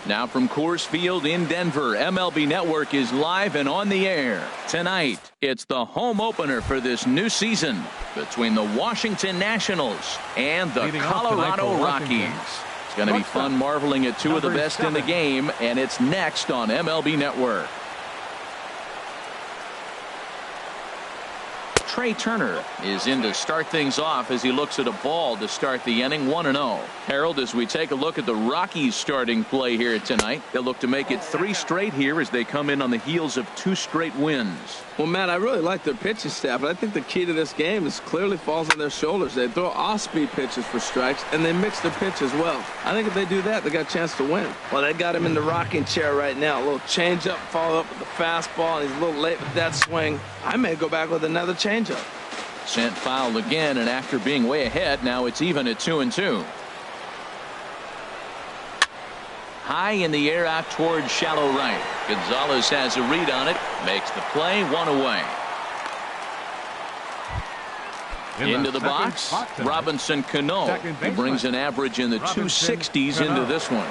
Now from Coors Field in Denver, MLB Network is live and on the air. Tonight, it's the home opener for this new season between the Washington Nationals and the Colorado Rockies. It's going to be fun marveling at two of the best in the game, and it's next on MLB Network. Trey Turner is in to start things off as he looks at a ball to start the inning. 1-0. Harold, as we take a look at the Rockies starting play here tonight, they'll look to make it 3 straight here as they come in on the heels of 2 straight wins. Well, Matt, I really like their pitching staff, but I think the key to this game is clearly falls on their shoulders. They throw off-speed pitches for strikes, and they mix their pitch as well. I think if they do that, they got a chance to win. Well, they got him in the rocking chair right now. A little changeup, follow up with the fastball, and he's a little late with that swing. I may go back with another changeup. Sent foul again, and after being way ahead, now it's even at 2-2. High in the air out towards shallow right. Gonzalez has a read on it, makes the play, 1 away. Into the box, Robinson Cano, who brings an average in the 260s into this one.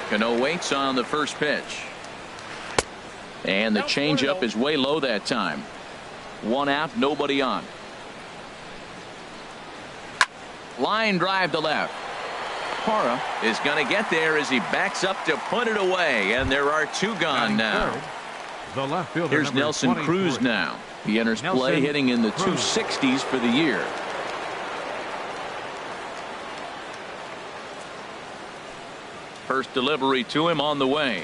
Cano waits on the first pitch. And the changeup is way low that time. 1 out, nobody on. Line drive to left. Parra is going to get there as he backs up to put it away, and there are 2 gone now. Here's Nelson Cruz now. He enters play hitting in the 260s for the year. First delivery to him on the way.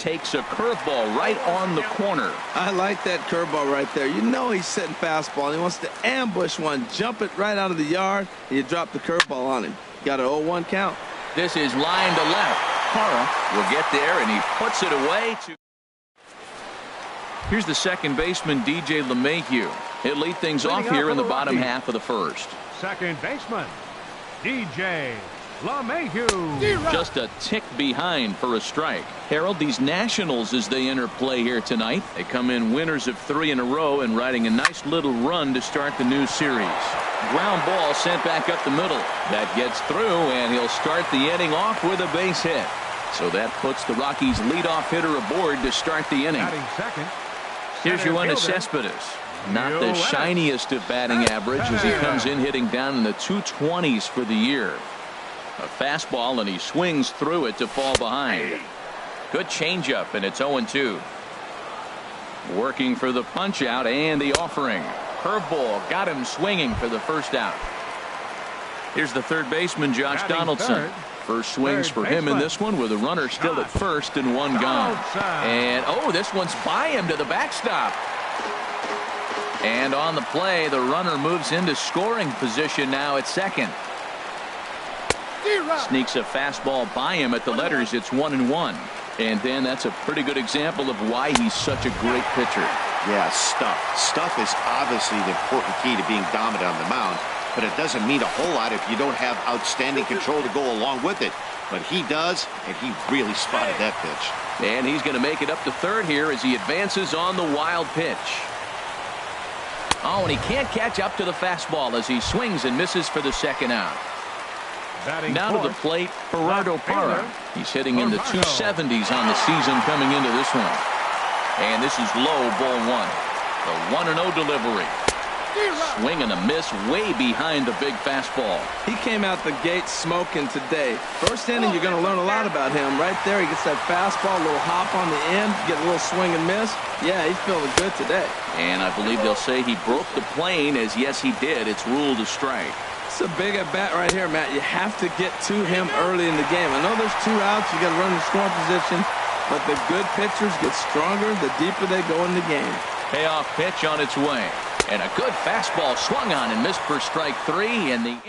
Takes a curveball right on the corner. I like that curveball right there. You know he's setting fastball, and he wants to ambush one, jump it right out of the yard, and you drop the curveball on him. Got an 0-1 count. This is line to left. Parra will get there, and he puts it away. Here's the second baseman, DJ LeMahieu. He'll lead things off here in the bottom half of the first. Second baseman, DJ LeMahieu. Just a tick behind for a strike. Harold, these Nationals, as they enter play here tonight, they come in winners of 3 in a row and riding a nice little run to start the new series. Ground ball sent back up the middle. That gets through, and he'll start the inning off with a base hit. So that puts the Rockies' leadoff hitter aboard to start the inning. Here's Yoenis Cespedes. Not the shiniest of batting average as he comes in hitting down in the 220s for the year. A fastball, and he swings through it to fall behind. Good changeup, and it's 0-2. Working for the punch out and the offering. Curveball got him swinging for the first out. Here's the third baseman, Josh Donaldson. First swings for him in this one with a runner still at first and 1 gone. And this one's by him to the backstop. And on the play, the runner moves into scoring position now at second. Sneaks a fastball by him at the letters. It's 1-1. And then that's a pretty good example of why he's such a great pitcher. Yeah, stuff. Stuff is obviously the important key to being dominant on the mound, but it doesn't mean a whole lot if you don't have outstanding control to go along with it. But he does, and he really spotted that pitch. And he's going to make it up to third here as he advances on the wild pitch. Oh, and he can't catch up to the fastball as he swings and misses for the second out. Now to the plate, Gerardo Parra. He's hitting in the 270s on the season coming into this one. And this is low, ball 1. The 1-0 delivery. Swing and a miss way behind the big fastball. He came out the gate smoking today. First inning, you're going to learn a lot about him. Right there, he gets that fastball, a little hop on the end, get a little swing and miss. Yeah, he's feeling good today. And I believe they'll say he broke the plane, as yes, he did. It's ruled a strike. It's a big at-bat right here, Matt. You have to get to him early in the game. I know there's 2 outs. You got to run the scoring position. But the good pitchers get stronger the deeper they go in the game. Payoff pitch on its way. And a good fastball swung on and missed for strike 3. And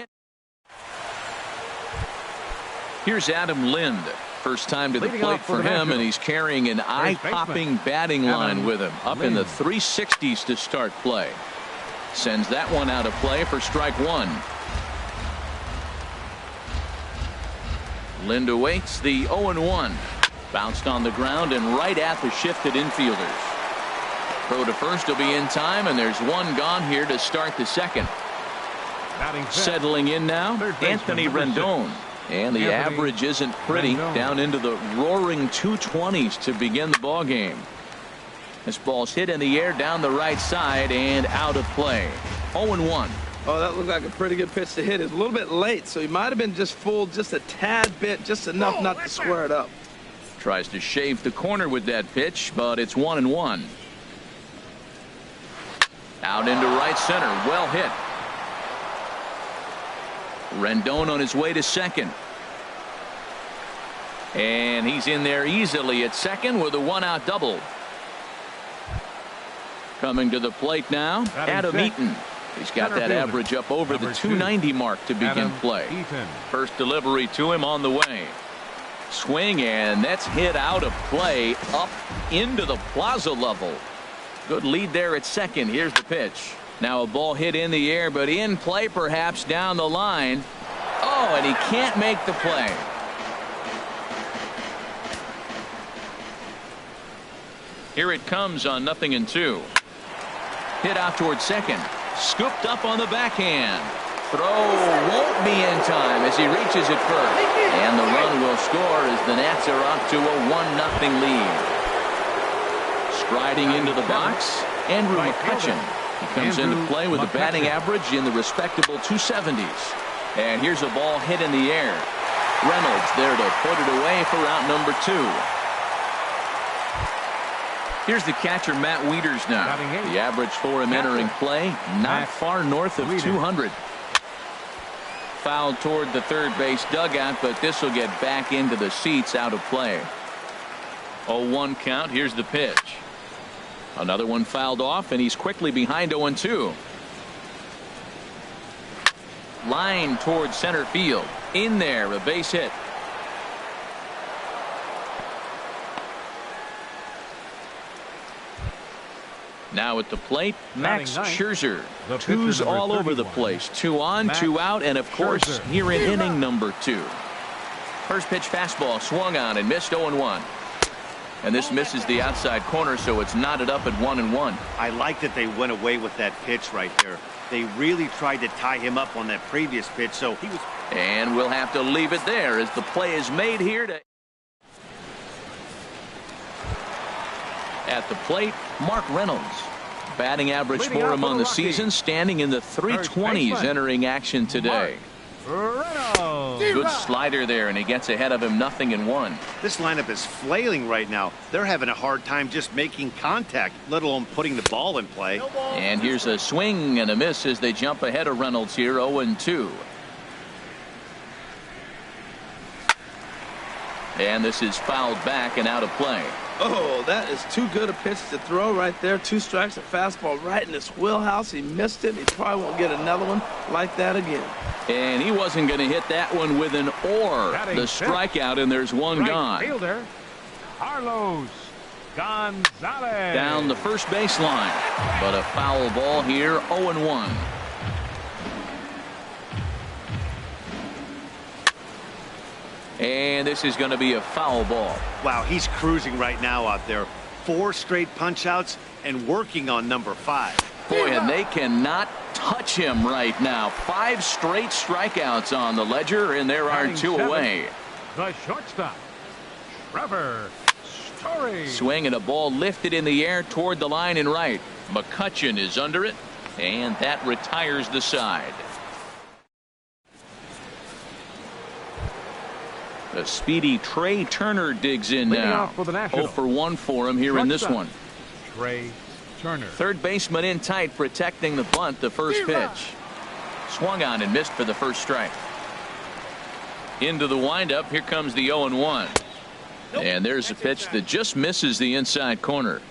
here's Adam Lind. First time to the plate for him, and he's carrying an eye-popping batting line with him. Up in the 360s to start play. Sends that one out of play for strike 1. Lind awaits the 0-1. Bounced on the ground and right at the shifted infielders. Throw to first will be in time, and there's 1 gone here to start the second. Settling in now, Anthony Rendon. And the average isn't pretty, down into the roaring 220s to begin the ball game. This ball's hit in the air down the right side and out of play. 0-1. Oh, that looked like a pretty good pitch to hit. It's a little bit late, so he might have been just fooled just a tad bit, just enough not to square it up. Tries to shave the corner with that pitch, but it's 1-1. Out into right center. Well hit. Rendon on his way to second. And he's in there easily at second with a one-out double. Coming to the plate now, Adam Eaton. He's got that average up over the 290 mark to begin play. First delivery to him on the way. Swing, and that's hit out of play up into the plaza level. Good lead there at second. Here's the pitch. Now a ball hit in the air, but in play perhaps down the line. Oh, and he can't make the play. Here it comes on 0-2. Hit out towards second. Scooped up on the backhand. Throw won't be in time as he reaches it first. And the run will score as the Nats are up to a 1-0 lead. Striding into the box, Andrew McCutcheon. He comes into play with a batting average in the respectable 270s. And here's a ball hit in the air. Reynolds there to put it away for out number 2. Here's the catcher, Matt Wieters now. The average for him entering play, not far north of 200. Fouled toward the third base dugout, but this will get back into the seats, out of play. 0-1 count. Here's the pitch. Another one fouled off, and he's quickly behind 0-2. Line toward center field. In there, a base hit. Now at the plate, Max Scherzer. Twos all over the place. 2 on, 2 out, and of course here in inning number 2. First pitch fastball swung on and missed. 0-1. And this misses the outside corner, so it's knotted up at 1-1. I like that they went away with that pitch right there. They really tried to tie him up on that previous pitch, so he was. And we'll have to leave it there as the play is made here to. At the plate, Mark Reynolds. Batting average for him on the season, standing in the 320s entering action today. Good slider there, and he gets ahead of him. 0-1. This lineup is flailing right now. They're having a hard time just making contact, let alone putting the ball in play. And here's a swing and a miss as they jump ahead of Reynolds here. 0-2. And this is fouled back and out of play. Oh, that is too good a pitch to throw right there. 2 strikes, a fastball right in his wheelhouse. He missed it. He probably won't get another one like that again. And he wasn't going to hit that one with an or. The strikeout, and there's one gone. Fielder, Carlos Gonzalez. Down the first baseline. But a foul ball here. 0-1. And this is going to be a foul ball. Wow, he's cruising right now out there. 4 straight punch outs and working on number 5. Boy, and they cannot touch him right now. 5 straight strikeouts on the ledger, and there are 2 away. The shortstop, Trevor Story. Swing and a ball lifted in the air toward the line and right. McCutcheon is under it, and that retires the side. The speedy Trey Turner digs in now. 0-for-1 for him here in this one. Trey Turner. Third baseman in tight, protecting the bunt. The first pitch. Swung on and missed for the first strike. Into the windup. Here comes the 0-1. And there's a pitch that just misses the inside corner.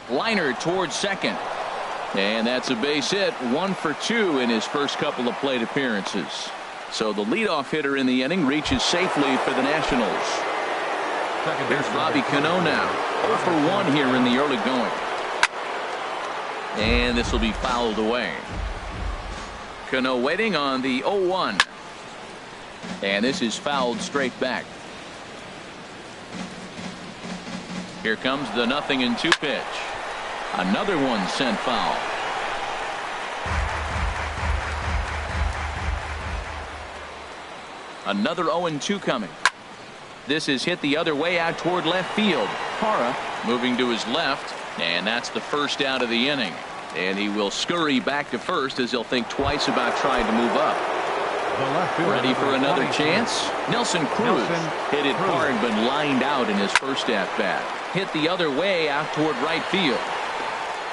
Liner towards second. And that's a base hit. 1 for 2 in his first couple of plate appearances. So the leadoff hitter in the inning reaches safely for the Nationals. Here's Robbie Cano now. 0 for 1 here in the early going. And this will be fouled away. Cano waiting on the 0-1. And this is fouled straight back. Here comes the 0-2 pitch. Another one sent foul. Another 0-2 coming. This is hit the other way out toward left field. Hara moving to his left, and that's the first out of the inning. And he will scurry back to first as he'll think twice about trying to move up. Ready for another chance? Nelson Cruz hit it hard but lined out in his first at-bat. Hit the other way out toward right field.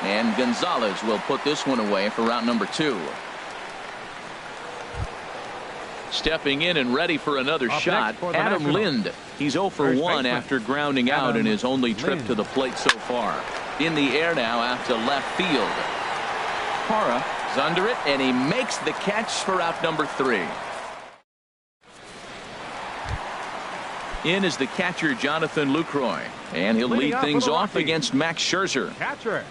And Gonzalez will put this one away for route number 2. Stepping in and ready for another shot, Adam Lind. He's 0 for 1 after grounding out in his only trip to the plate so far. In the air now out to left field. Hara is under it, and he makes the catch for out number 3. In is the catcher, Jonathan Lucroy, and he'll lead things off against Max Scherzer. Catcher,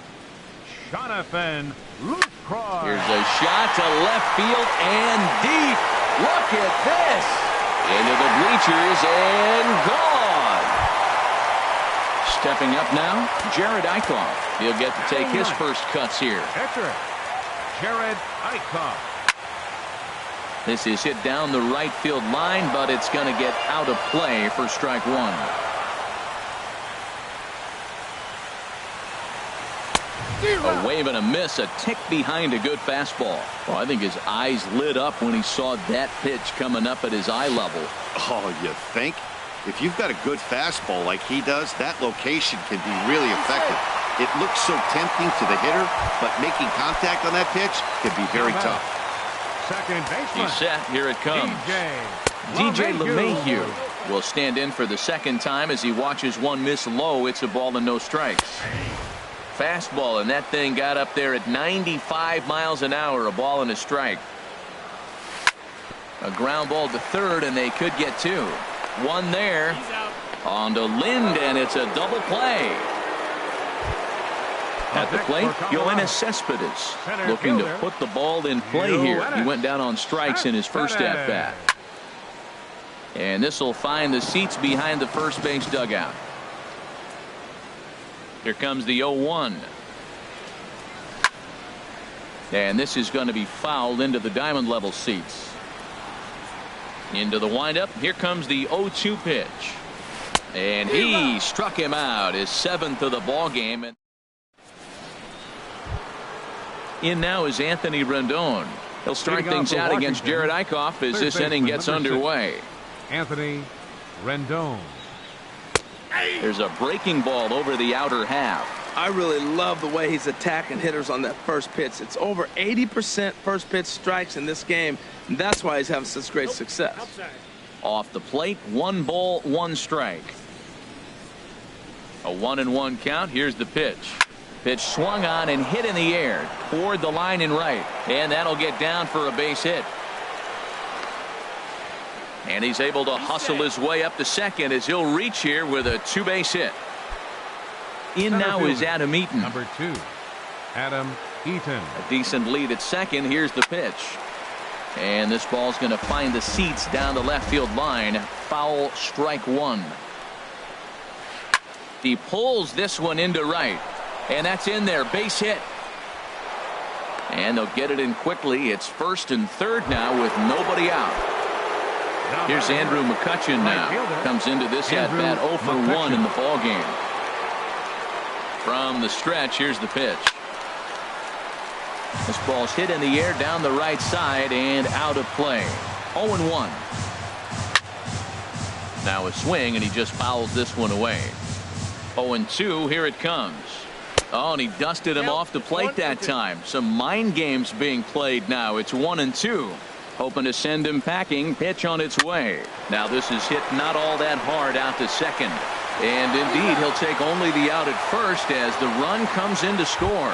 Jonathan Lucroy. Here's a shot to left field and deep. Look at this. Into the bleachers and gone. Stepping up now, Jared Eichhoff. He'll get to take his first cuts here. Catcher, Jared Eichhoff. This is hit down the right field line, but it's going to get out of play for strike 1. A wave and a miss, a tick behind a good fastball. Well, I think his eyes lit up when he saw that pitch coming up at his eye level. Oh, you think? If you've got a good fastball like he does, that location can be really effective. It looks so tempting to the hitter, but making contact on that pitch can be very tough. Second baseman. He's set. Here it comes. DJ LeMahieu will stand in for the second time as he watches one miss low. It's a ball and no strikes. Fastball, and that thing got up there at 95 miles an hour. A ball and a strike. A ground ball to third, and they could get 2. One there. On to Lind, and it's a double play. At the plate, Yoenis Cespedes looking to put the ball in play here. He went down on strikes in his first at-bat. And this will find the seats behind the first base dugout. Here comes the 0-1. And this is going to be fouled into the diamond level seats. Into the windup. Here comes the 0-2 pitch. And he struck him out, his 7th of the ball game. In now is Anthony Rendon. He'll start things out against Jared Eichhoff as this inning gets underway. Anthony Rendon. There's a breaking ball over the outer half. I really love the way he's attacking hitters on that first pitch. It's over 80% first pitch strikes in this game, and that's why he's having such great success. Off the plate, 1 ball, 1 strike. A 1-1 count. Here's the pitch. Pitch swung on and hit in the air toward the line and right, and that'll get down for a base hit. And he's able to hustle his way up to second as he'll reach here with a 2-base hit. In now is Adam Eaton. Number 2, Adam Eaton. A decent lead at second. Here's the pitch. And this ball's going to find the seats down the left field line. Foul, strike 1. He pulls this one into right. And that's in there. Base hit. And they'll get it in quickly. It's first and third now with nobody out. Here's Andrew McCutchen now. Comes into this at-bat 0 for 1 in the ball game. From the stretch, here's the pitch. This ball's hit in the air down the right side and out of play. 0-1. Now a swing, and he just fouls this one away. 0-2. Here it comes. Oh, and he dusted him off the plate that time. Some mind games being played now. It's 1-2. Hoping to send him packing. Pitch on its way. Now this is hit not all that hard out to second. And indeed, he'll take only the out at first as the run comes in to score.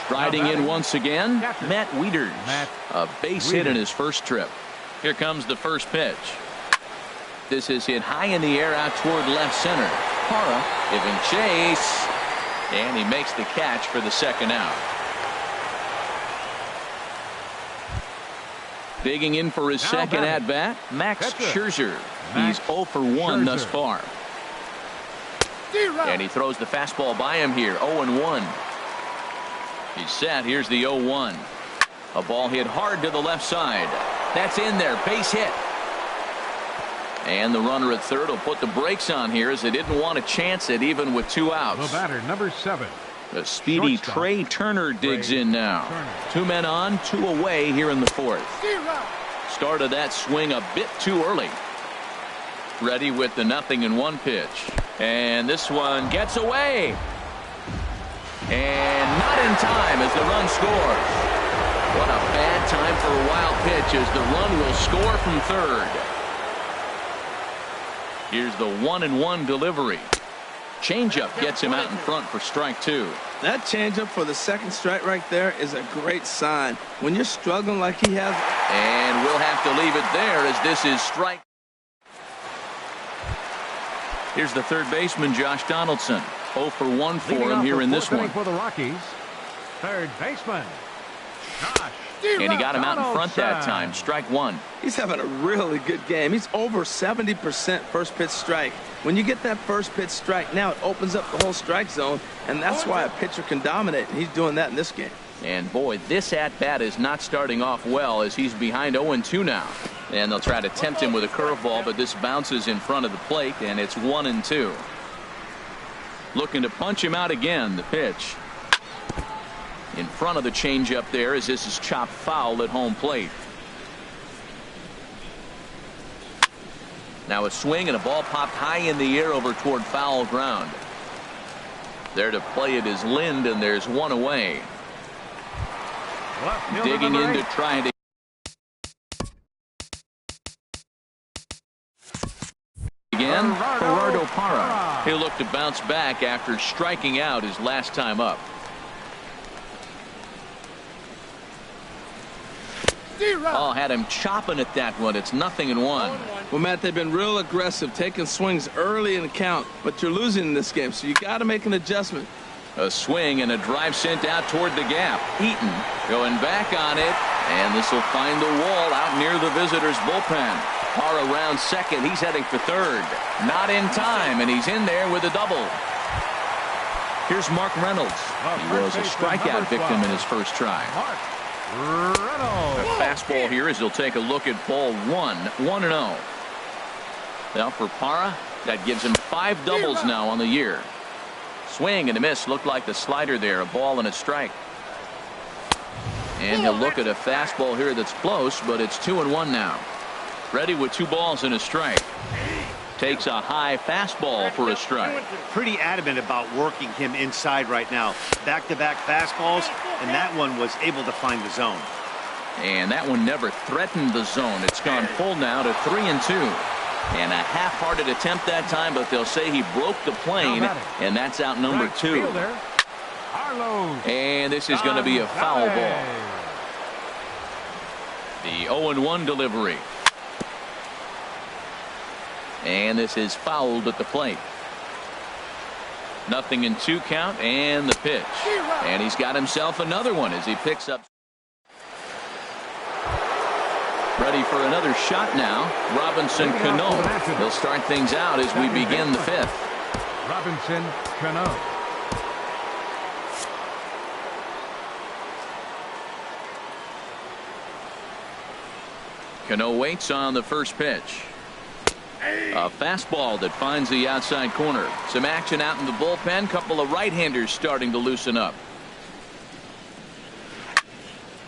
Striding in once again, Matt Wieters. A base hit in his first trip. Here comes the first pitch. This is hit high in the air out toward left center. Hara giving chase. And he makes the catch for the second out. Digging in for his second at-bat, Max Scherzer. He's 0 for 1 thus far. And he throws the fastball by him here, 0-1. He's set. Here's the 0-1. A ball hit hard to the left side. That's in there. Base hit. And the runner at third will put the brakes on here as they didn't want to chance it even with 2 outs. The batter, number 7. The speedy Shortstop. Trey Turner digs in now. 2 men on, 2 away here in the 4th. Started that swing a bit too early. Ready with the 0-1 pitch. And this one gets away. And not in time as the run scores. What a bad time for a wild pitch as the run will score from third. Here's the 1-1 delivery. Changeup gets him out in front for strike 2. That changeup for the second strike right there is a great sign. When you're struggling like he has. And we'll have to leave it there as this is strike. Here's the third baseman, Josh Donaldson. 0 for 1 for him here in this one. For the Rockies, third baseman, Josh. And he got him out in front that time. Strike 1. He's having a really good game. He's over 70% first pitch strike. When you get that first pitch strike, now it opens up the whole strike zone, and that's why a pitcher can dominate, and he's doing that in this game. And boy, this at-bat is not starting off well as he's behind 0-2 now. And they'll try to tempt him with a curveball, but this bounces in front of the plate, and it's 1-2. Looking to punch him out again. The pitch in front of the changeup there as this is chopped foul at home plate. Now a swing and a ball popped high in the air over toward foul ground. There to play it is Lind, and there's 1 away. Digging in to try to again, Gerardo Parra. He'll look to bounce back after striking out his last time up. Oh, had him chopping at that one. It's 0-1. Well, Matt, they've been real aggressive, taking swings early in the count, but you're losing in this game, so you got to make an adjustment. A swing and a drive sent out toward the gap. Eaton going back on it, and this will find the wall out near the visitors' bullpen. Parra around second. He's heading for third. Not in time, and he's in there with a double. Here's Mark Reynolds. He was a strikeout victim in his first try. A fastball here as he'll take a look at ball 1. 1-0. Now for Parra, that gives him 5 doubles now on the year. Swing and a miss. Looked like the slider there. A ball and a strike. And he'll look at a fastball here that's close, but it's 2-1 now. Ready with 2 balls and a strike. Takes a high fastball for a strike. Pretty adamant about working him inside right now. Back-to-back fastballs, and that one was able to find the zone. And that one never threatened the zone. It's gone full now to 3-2. And a half-hearted attempt that time, but they'll say he broke the plane, and that's out number 2. And this is going to be a foul ball. The 0-1 delivery. And this is fouled at the plate. 0-2 count, and the pitch. And he's got himself another one as he picks up. Ready for another shot now. Robinson Cano. He'll start things out as we begin the 5th. Robinson Cano. Cano waits on the first pitch. A fastball that finds the outside corner. Some action out in the bullpen. Couple of right-handers starting to loosen up.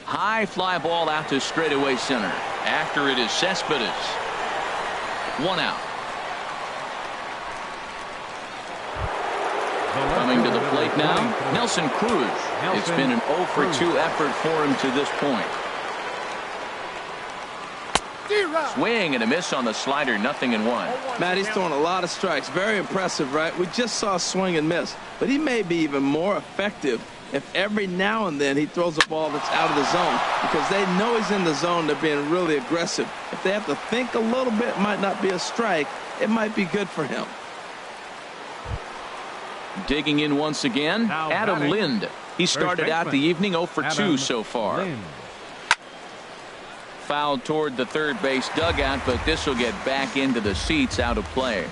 High fly ball out to straightaway center. After it is Cespedes. 1 out. Coming to the plate now, Nelson Cruz. It's been an 0 for 2 effort for him to this point. Swing and a miss on the slider. 0-1. Matt, he's throwing a lot of strikes. Very impressive, right? We just saw a swing and miss, but he may be even more effective if every now and then he throws a ball that's out of the zone, because they know he's in the zone. They're being really aggressive. If they have to think a little bit, it might not be a strike. It might be good for him. Digging in once again, Adam Lind. He started out the evening 0 for 2 so far. Fouled toward the third base dugout, but this will get back into the seats, out of play.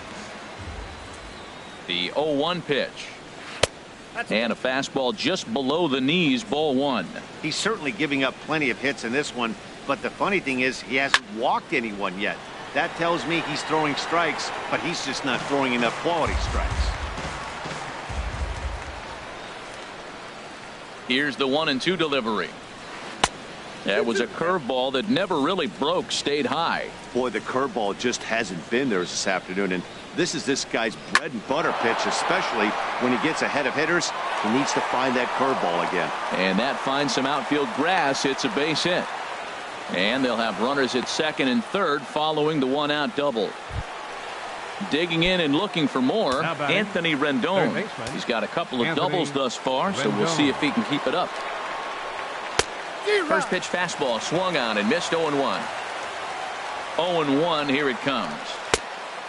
The 0-1 pitch. And a fastball just below the knees, ball one. He's certainly giving up plenty of hits in this one, but the funny thing is he hasn't walked anyone yet. That tells me he's throwing strikes, but he's just not throwing enough quality strikes. Here's the 1-2 delivery. That was a curveball that never really broke, stayed high. Boy, the curveball just hasn't been there this afternoon, and this is this guy's bread and butter pitch, especially when he gets ahead of hitters. He needs to find that curveball again. And that finds some outfield grass. It's a base hit. And they'll have runners at second and third following the one-out double. Digging in and looking for more, Anthony Rendon. He's got a couple of doubles thus far, so we'll see if he can keep it up. First pitch fastball swung on and missed. 0-1. 0-1, here it comes.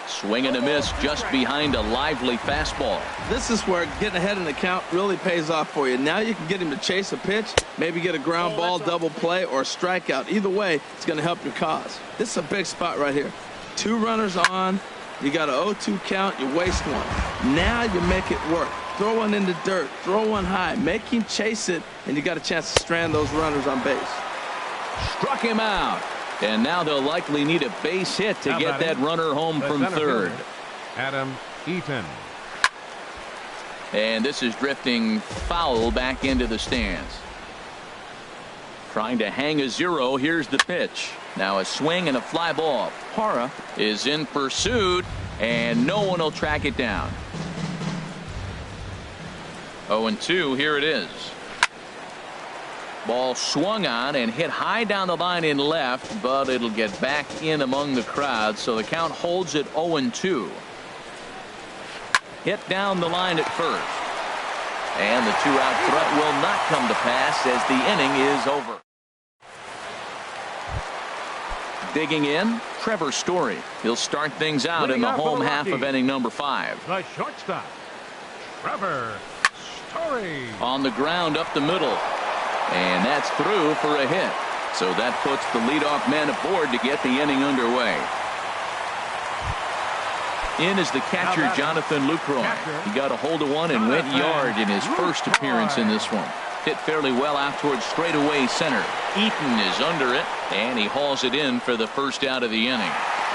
Swing and a miss just behind a lively fastball. This is where getting ahead in the count really pays off for you. Now you can get him to chase a pitch, maybe get a ground ball, double play, or a strikeout. Either way, it's going to help your cause. This is a big spot right here. 2 runners on. You got an 0-2 count. You waste one. Now you make it work. Throw one in the dirt. Throw one high. Make him chase it, and you got a chance to strand those runners on base. Struck him out. And now they'll likely need a base hit to get that runner home from third. Adam Eaton. And this is drifting foul back into the stands. Trying to hang a 0. Here's the pitch. Now a swing and a fly ball. Parra is in pursuit, and no one will track it down. 0-2, here it is. Ball swung on and hit high down the line in left, but it'll get back in among the crowd, so the count holds at 0-2. Hit down the line at first. And the 2-out threat will not come to pass as the inning is over. Digging in, Trevor Story. He'll start things out in the home half of inning number 5. The shortstop, Trevor Story. On the ground up the middle. And that's through for a hit. So that puts the leadoff man aboard to get the inning underway. In is the catcher, Jonathan Lucroy. He got a hold of one and went yard in his first appearance in this one. Hit fairly well out towards straightaway center. Eaton is under it, and he hauls it in for the first out of the inning.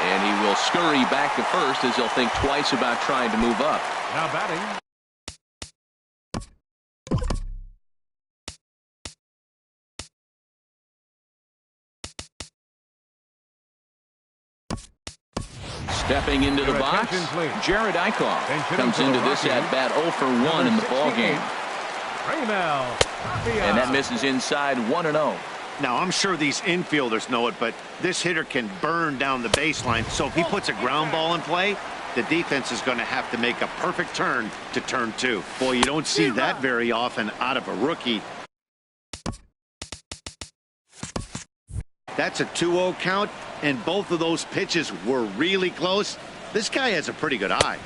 And he will scurry back to first as he'll think twice about trying to move up. Now batting, stepping into the box, Jared Eichhoff comes into this at bat 0 for 1 in the ball game. And that misses inside 1-0. Now, I'm sure these infielders know it, but this hitter can burn down the baseline. So if he puts a ground ball in play, the defense is going to have to make a perfect turn to turn 2. Boy, you don't see that very often out of a rookie. That's a 2-0 count, and both of those pitches were really close. This guy has a pretty good eye.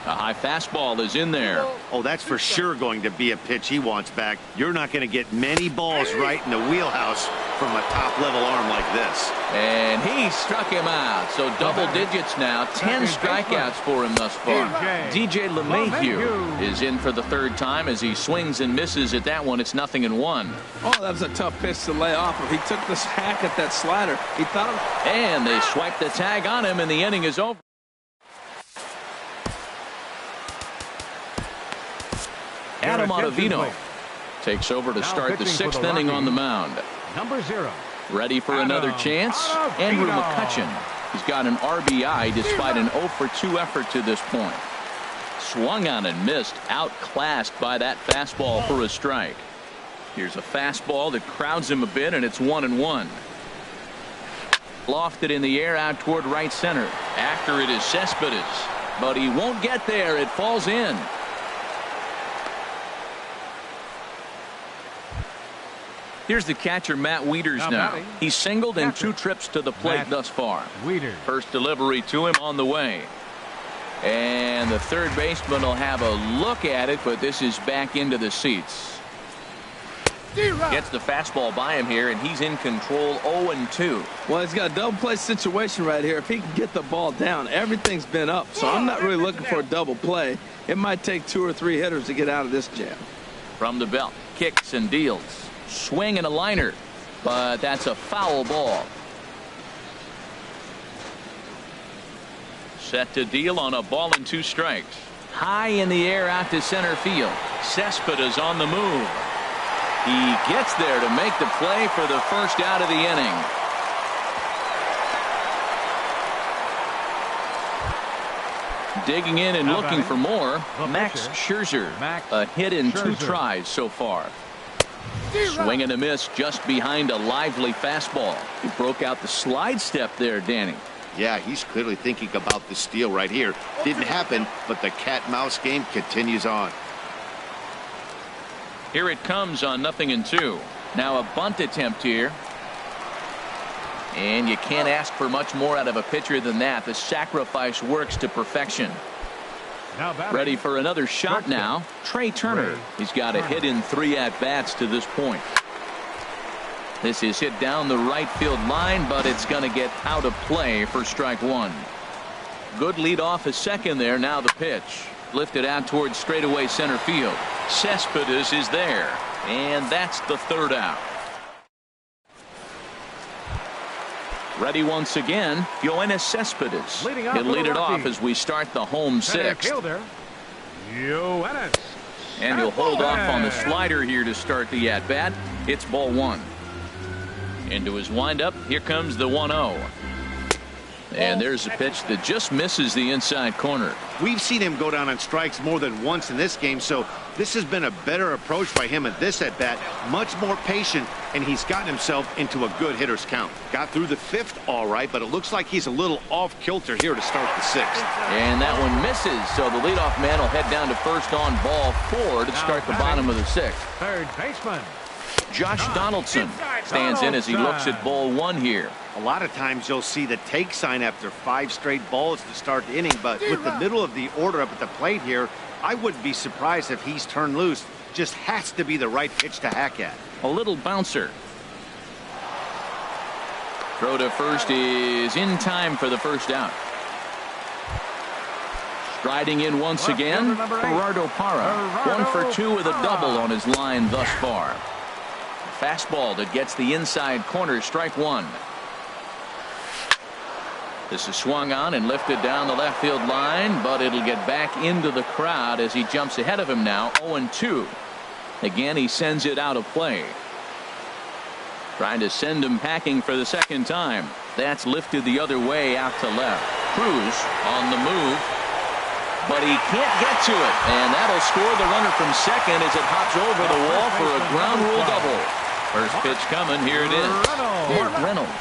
A high fastball is in there. Oh, that's for sure going to be a pitch he wants back. You're not going to get many balls right in the wheelhouse from a top-level arm like this. And he struck him out. So double digits now. 10 strikeouts for him thus far. DJ LeMahieu is in for the third time as he swings and misses at that one. It's 0-1. Oh, that was a tough pitch to lay off of. He took this hack at that slider. He thought of... And they swipe the tag on him, and the inning is over. Adam Ottavino takes over to start the 6th inning on the mound. Number 0. Ready for another chance. Andrew McCutchen. He's got an RBI despite an 0 for 2 effort to this point. Swung on and missed, outclassed by that fastball for a strike. Here's a fastball that crowds him a bit, and it's 1-1. Lofted in the air out toward right center. After it is Cespedes, but he won't get there. It falls in. Here's the catcher, Matt Wieters now. He's singled in 2 trips to the plate thus far. First delivery to him on the way. And the third baseman will have a look at it, but this is back into the seats. Gets the fastball by him here, and he's in control 0-2. Well, he's got a double play situation right here. If he can get the ball down, everything's been up, so I'm not really looking for a double play. It might take 2 or 3 hitters to get out of this jam. From the belt, kicks and deals. Swing and a liner, but that's a foul ball. Set to deal on a ball and 2 strikes. High in the air out to center field. Cespedes on the move. He gets there to make the play for the first out of the inning. Digging in and looking for more, Max Scherzer. A hit in 2 tries so far. Swing and a miss just behind a lively fastball. He broke out the slide step there, Danny. Yeah, he's clearly thinking about the steal right here. Didn't happen, but the cat-mouse game continues on. Here it comes on 0-2. Now a bunt attempt here. And you can't ask for much more out of a pitcher than that. The sacrifice works to perfection. Ready for another shot now. Trey Turner. He's got a hit in 3 at-bats to this point. This is hit down the right field line, but it's going to get out of play for strike 1. Good lead off a second there. Now the pitch. Lifted out towards straightaway center field. Cespedes is there. And that's the 3rd out. Ready once again, Yoenis Cespedes. He'll lead it off as we start the home 6th. And he'll hold off on the slider here to start the at-bat. It's ball 1. Into his windup, here comes the 1-0. And there's a pitch that just misses the inside corner. We've seen him go down on strikes more than once in this game, so this has been a better approach by him at this at-bat. Much more patient, and he's gotten himself into a good hitter's count. Got through the 5th all right, but it looks like he's a little off-kilter here to start the 6th. And that one misses, so the leadoff man will head down to first on ball 4 to start the bottom of the 6th. Third baseman. Josh Donaldson stands in as he looks at ball 1 here. A lot of times you'll see the take sign after 5 straight balls to start the inning, but with the middle of the order up at the plate here, I wouldn't be surprised if he's turned loose. Just has to be the right pitch to hack at. A little bouncer. Throw to first is in time for the first out. Striding in once again, Gerardo Parra. 1 for 2 with a double on his line thus far. Fastball that gets the inside corner, strike 1. This is swung on and lifted down the left field line, but it'll get back into the crowd as he jumps ahead of him now. 0-2. Again, he sends it out of play. Trying to send him packing for the 2nd time. That's lifted the other way out to left. Cruz on the move, but he can't get to it, and that'll score the runner from second as it hops over the wall for a ground rule double. First pitch coming. Here it is. Mark Reynolds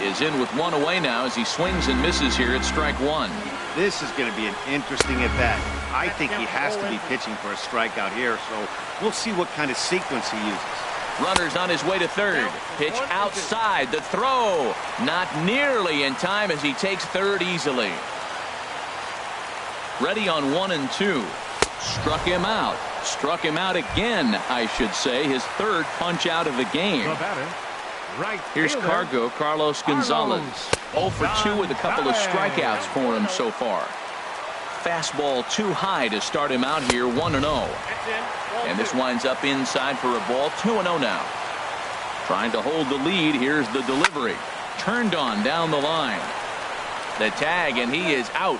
is in with 1 away now as he swings and misses here at strike 1. This is going to be an interesting at bat. I think he has to be pitching for a strikeout here, so we'll see what kind of sequence he uses. Runners on his way to third. Pitch outside. The throw not nearly in time as he takes third easily. Ready on 1-2. Struck him out. Struck him out again, I should say. His 3rd punch out of the game. Here's Cargo, Carlos Gonzalez. 0 for 2 with a couple of strikeouts for him so far. Fastball too high to start him out here. 1-0. And this winds up inside for a ball. 2-0 now. Trying to hold the lead. Here's the delivery. Turned on down the line. The tag, and he is out.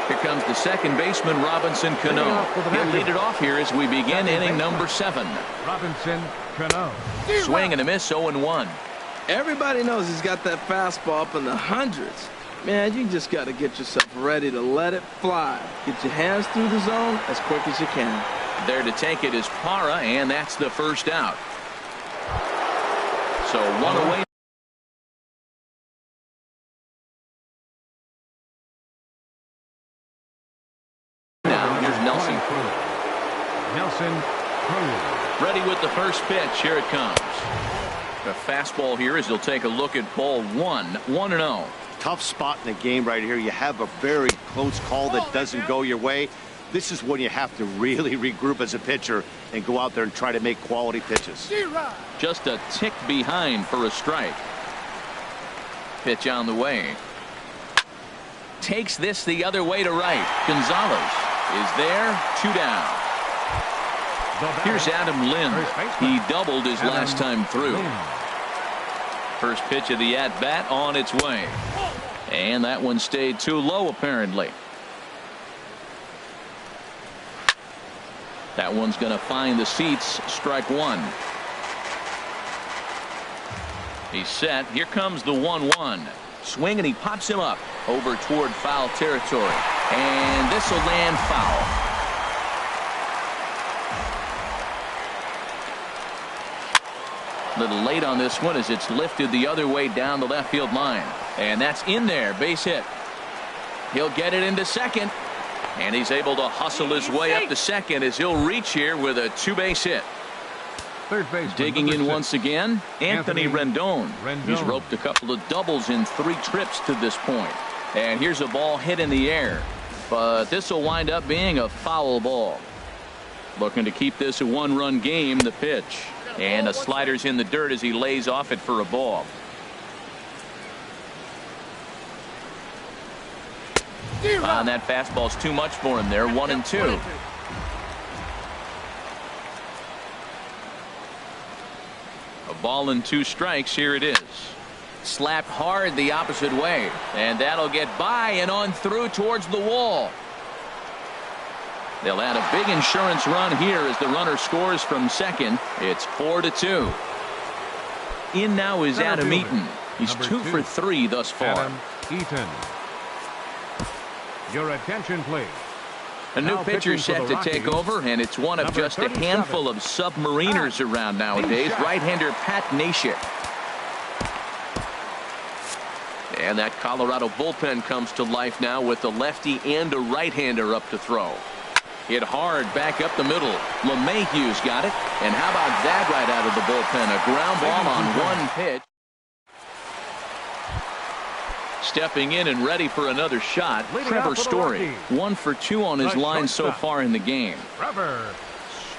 Here comes the 2nd baseman, Robinson Cano. He'll lead it off here as we begin inning number 7. Robinson Cano. Swing and a miss, 0-1. Everybody knows he's got that fastball up in the hundreds. Man, you just got to get yourself ready to let it fly. Get your hands through the zone as quick as you can. There to take it is Parra, and that's the first out. So 1 away. Nelson Cruz. Ready with the first pitch. Here it comes. The fastball here as he'll take a look at ball 1. 1-0. Tough spot in the game right here. You have a very close call that doesn't go your way. This is when you have to really regroup as a pitcher and go out there and try to make quality pitches. Just a tick behind for a strike. Pitch on the way. Takes this the other way to right. Gonzalez is there. 2 down. Here's Adam Lynn. He doubled his last time through. First pitch of the at-bat on its way. And that one stayed too low, apparently. That one's going to find the seats. Strike one. He's set. Here comes the 1-1. Swing, and he pops him up over toward foul territory. And this will land foul. A little late on this one as it's lifted the other way down the left field line. And that's in there. Base hit. He'll get it into second. And he's able to hustle his way up to second as he'll reach here with a 2-base hit. Third base. Digging in once again, Anthony Rendon. He's roped a couple of doubles in 3 trips to this point. And here's a ball hit in the air. But this will wind up being a foul ball. Looking to keep this a 1-run game. The pitch. And the slider's in the dirt as he lays off it for a ball. And that fastball's too much for him there. 1-2. A ball and 2 strikes. Here it is. Slapped hard the opposite way. And that'll get by and on through towards the wall. They'll add a big insurance run here as the runner scores from second. It's 4-2. In now is Adam Eaton. He's 2 for 3 thus far. Adam Eaton. Your attention, please. A new pitcher set to take over, and it's one of just a handful of submariners around nowadays. Right-hander Pat Neshek. And that Colorado bullpen comes to life now with a lefty and a right-hander up to throw. Hit hard back up the middle. LeMahieu's got it. And how about that right out of the bullpen? A ground ball on 1 pitch. Stepping in and ready for another shot, Trevor Story. 1 for 2 on his line so far in the game. Trevor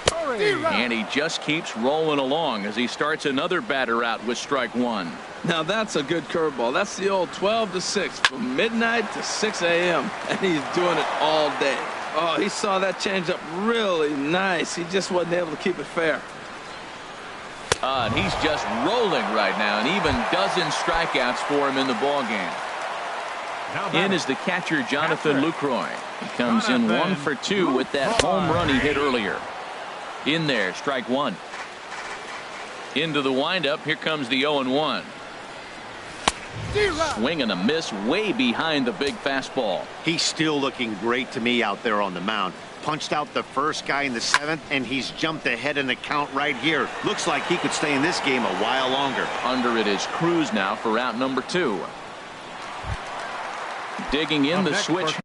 Story. And he just keeps rolling along as he starts another batter out with strike 1. Now that's a good curveball. That's the old 12 to 6 from midnight to 6 a.m. and he's doing it all day. Oh, he saw that changeup really nice. He just wasn't able to keep it fair. And he's just rolling right now, and even dozen strikeouts for him in the ball game. In is the catcher Jonathan Lucroy. He comes in 1 for 2 with that home run he hit earlier. In there, strike 1. Into the windup. Here comes the 0-1. Swing and a miss way behind the big fastball. He's still looking great to me out there on the mound. Punched out the first guy in the 7th, and he's jumped ahead in the count right here. Looks like he could stay in this game a while longer. Under it is Cruz now for out number 2. Digging in the switch.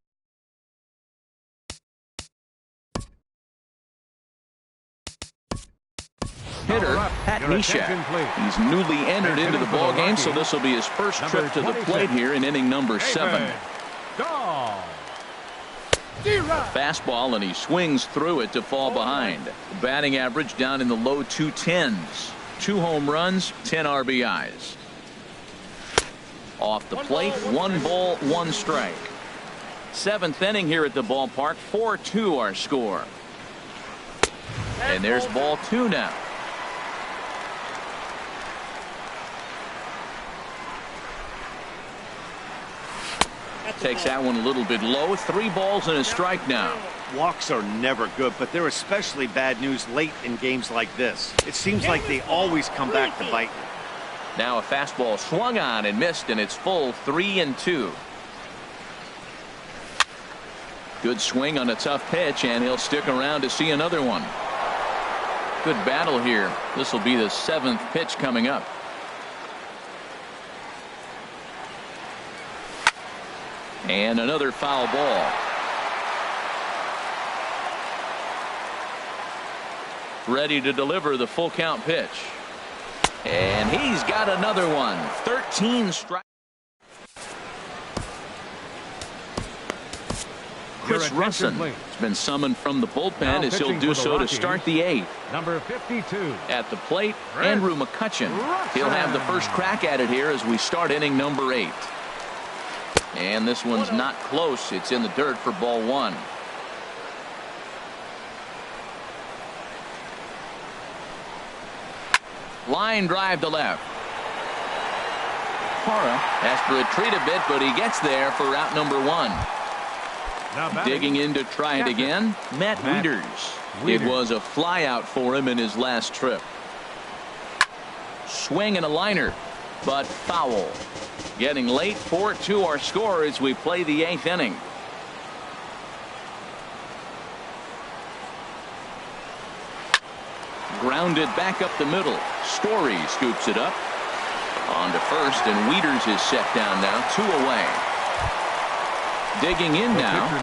Hitter Pat Neshek. He's newly entered into the ball game, so this will be his first trip to the plate here in inning number 7. Fastball, and he swings through it to fall behind. Batting average down in the low 210s. 2 home runs, 10 RBIs. Off the plate, 1 ball, 1 strike. 7th inning here at the ballpark. 4-2 our score. And there's ball 2 now. Takes that one a little bit low. 3 balls and a strike now. Walks are never good, but they're especially bad news late in games like this. It seems like they always come back to bite. Now a fastball swung on and missed, and it's full 3-2. Good swing on a tough pitch, and he'll stick around to see another one. Good battle here. This will be the 7th pitch coming up. And another foul ball. Ready to deliver the full count pitch. And he's got another one. 13 strikes. Chris Russin has been summoned from the bullpen as he'll do so to start the 8th. Number 52. At the plate, Andrew McCutchen. He'll have the first crack at it here as we start inning number 8. And this one's not close. It's in the dirt for ball 1. Line drive to left. Parra has to retreat a bit, but he gets there for out number 1. Digging in to try it again, Matt Wieters. It was a fly out for him in his last trip. Swing and a liner, but foul. Getting late, 4-2 our score as we play the 8th inning. Grounded back up the middle. Story scoops it up. On to first, and Wieters is set down now, 2 away. Digging in now.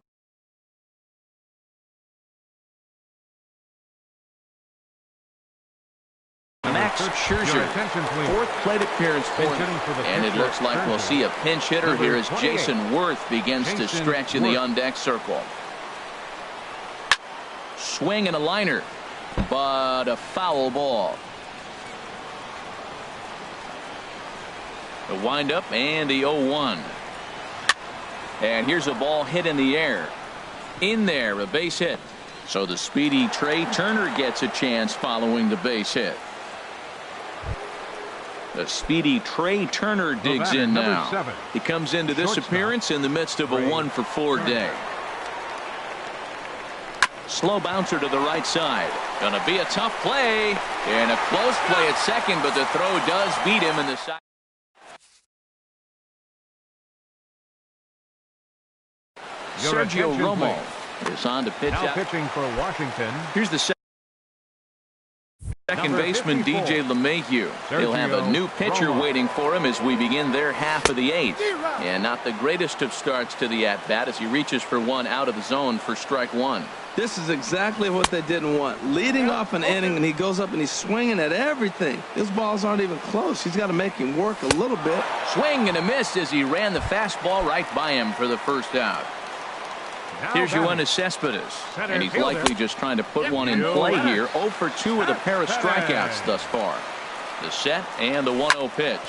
Max Scherzer, 4th plate appearance for him. And it looks like we'll see a pinch hitter here as Jason Worth begins to stretch in the on-deck circle. Swing and a liner, but a foul ball. The windup and the 0-1. And here's a ball hit in the air. In there, a base hit. So the speedy Trey Turner gets a chance following the base hit. The speedy Trey Turner digs in now. He comes into this appearance in the midst of a 1-for-4 day. Slow bouncer to the right side. Gonna be a tough play. And a close play at second, but the throw does beat him in the side. Sergio Romo is on to pitch out. Pitching for Washington. Here's the second baseman, DJ LeMahieu. He'll have a new pitcher waiting for him as we begin their half of the 8th. And not the greatest of starts to the at-bat as he reaches for one out of the zone for strike 1. This is exactly what they didn't want. Leading off an inning, and he goes up and he's swinging at everything. His balls aren't even close. He's got to make him work a little bit. Swing and a miss as he ran the fastball right by him for the first out. Here's Yoenis Cespedes, and he's likely just trying to put one in play here. 0 for 2 with a pair of strikeouts thus far. The set and the 1-0 pitch.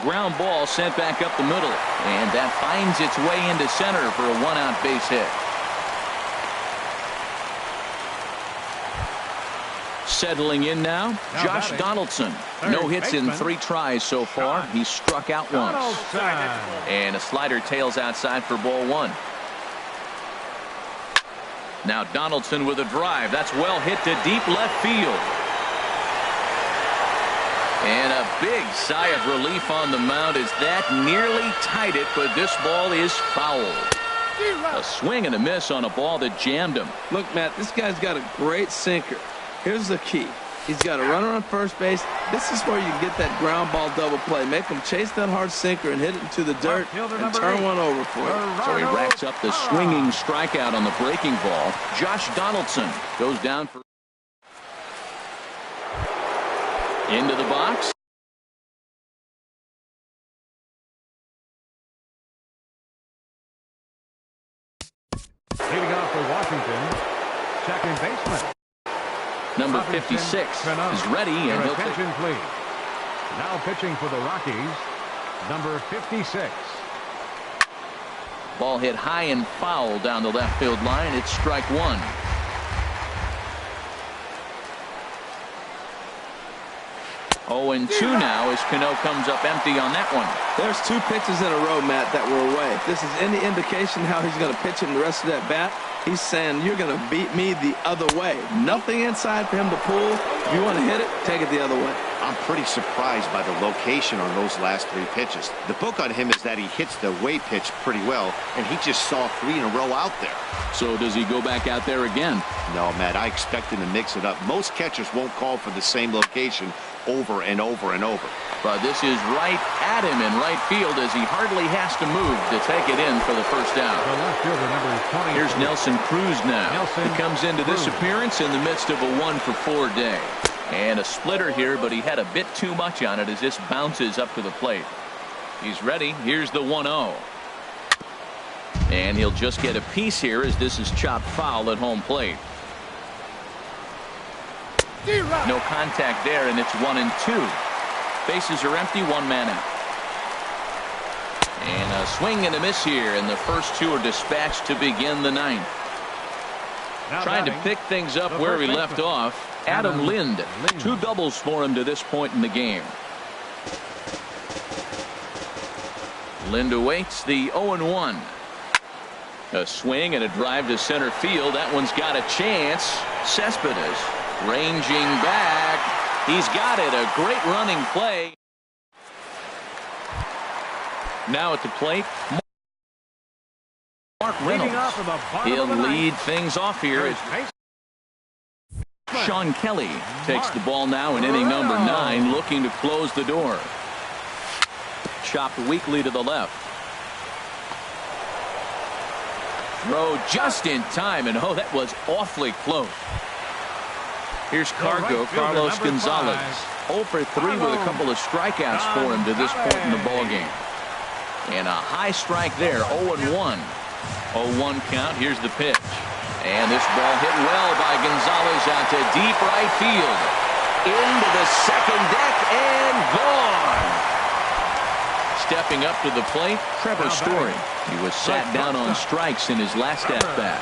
Ground ball sent back up the middle, and that finds its way into center for a 1-out base hit. Settling in now, Josh Donaldson. No hits in 3 tries so far. He's struck out once. And a slider tails outside for ball 1. Now Donaldson with a drive. That's well hit to deep left field. And a big sigh of relief on the mound as that nearly tied it, but this ball is fouled. A swing and a miss on a ball that jammed him. Look, Matt, this guy's got a great sinker. Here's the key. He's got a runner on first base. This is where you get that ground ball double play. Make him chase that hard sinker and hit it into the dirt and turn one over for him. So he racks up the swinging strikeout on the breaking ball. Josh Donaldson goes down for into the box. Leading off for Washington, second baseman. Number 56 is ready, and he'll pitch. Attention, please. Now pitching for the Rockies, number 56. Ball hit high and foul down the left field line. It's strike 1. Oh, and 2 now as Cano comes up empty on that one. There's 2 pitches in a row, Matt, that were away. If this is any indication how he's going to pitch him the rest of that bat, he's saying you're going to beat me the other way. Nothing inside for him to pull. If you want to hit it, take it the other way. I'm pretty surprised by the location on those last 3 pitches. The book on him is that he hits the away pitch pretty well, and he just saw 3 in a row out there. So does he go back out there again? No, Matt, I expect him to mix it up. Most catchers won't call for the same location over and over and over. But this is right at him in right field as he hardly has to move to take it in for the first out. Here's Nelson Cruz now. He comes into this appearance in the midst of a 1-for-4 day. And a splitter here, but he had a bit too much on it as this bounces up to the plate. He's ready. Here's the 1-0. And he'll just get a piece here as this is chopped foul at home plate. No contact there, and it's 1-2. Bases are empty, one man out. And a swing and a miss here, and the first two are dispatched to begin the ninth. Trying to pick things up where he left off, Adam Lind. 2 doubles for him to this point in the game. Lind awaits the 0-1. A swing and a drive to center field. That one's got a chance. Cespedes ranging back. He's got it. A great running play. Now at the plate, Mark Reynolds. He'll lead things off here. Sean Kelly takes the ball now in inning number 9, looking to close the door. Chopped weakly to the left. Throw just in time, and oh, that was awfully close. Here's Carlos Gonzalez. 0 for 3 with a couple of strikeouts for him to this point in the ballgame. And a high strike there, 0-1. 0-1 count. Here's the pitch. And this ball hit well by Gonzalez out to deep right field. Into the second deck and gone. Stepping up to the plate, Trevor Story. He was sat down on strikes in his last at-bat.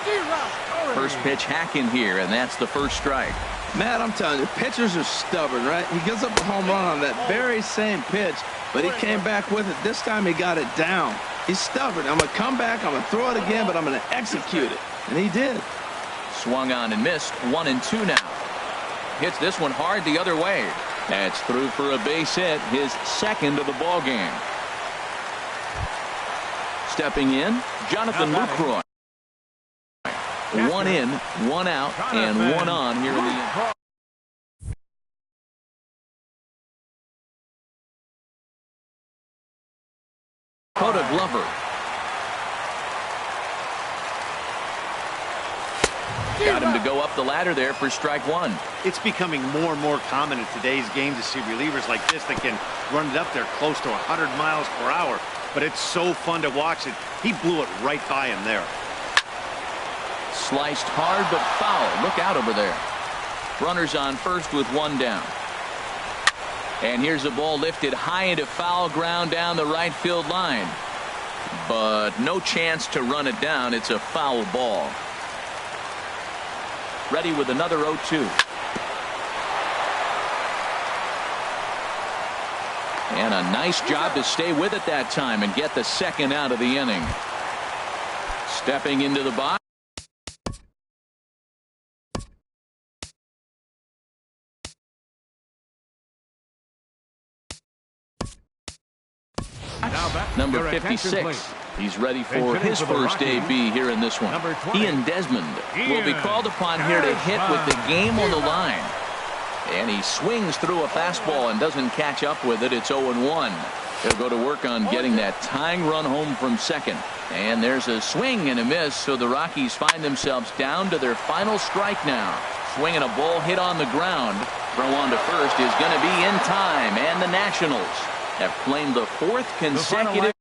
First pitch hacking here, and that's the first strike. Matt, I'm telling you, pitchers are stubborn, right? He gives up a home run on that very same pitch, but he came back with it. This time he got it down. He's stubborn. I'm going to come back, I'm going to throw it again, but I'm going to execute it. And he did. Swung on and missed. 1-2 now. Hits this one hard the other way. That's through for a base hit, his second of the ball game. Stepping in, Jonathan Lucroy. 1 in, 1 out, and 1 on here in the end. Coda Glover. Got him to go up the ladder there for strike 1. It's becoming more and more common in today's game to see relievers like this that can run it up there close to 100 miles per hour. But it's so fun to watch it. He blew it right by him there. Sliced hard but foul. Look out over there. Runners on first with 1 down. And here's a ball lifted high into foul ground down the right field line. But no chance to run it down. It's a foul ball. Ready with another 0-2. And a nice job to stay with it that time and get the second out of the inning. Stepping into the box. Number 56. He's ready for his first AB here in this one. Ian Desmond will be called upon here to hit with the game on the line. And he swings through a fastball and doesn't catch up with it. It's 0-1. He'll go to work on getting that tying run home from second. And there's a swing and a miss, so the Rockies find themselves down to their final strike now. Swinging a ball hit on the ground. Throw on to first is going to be in time, and the Nationals have claimed the 4th consecutive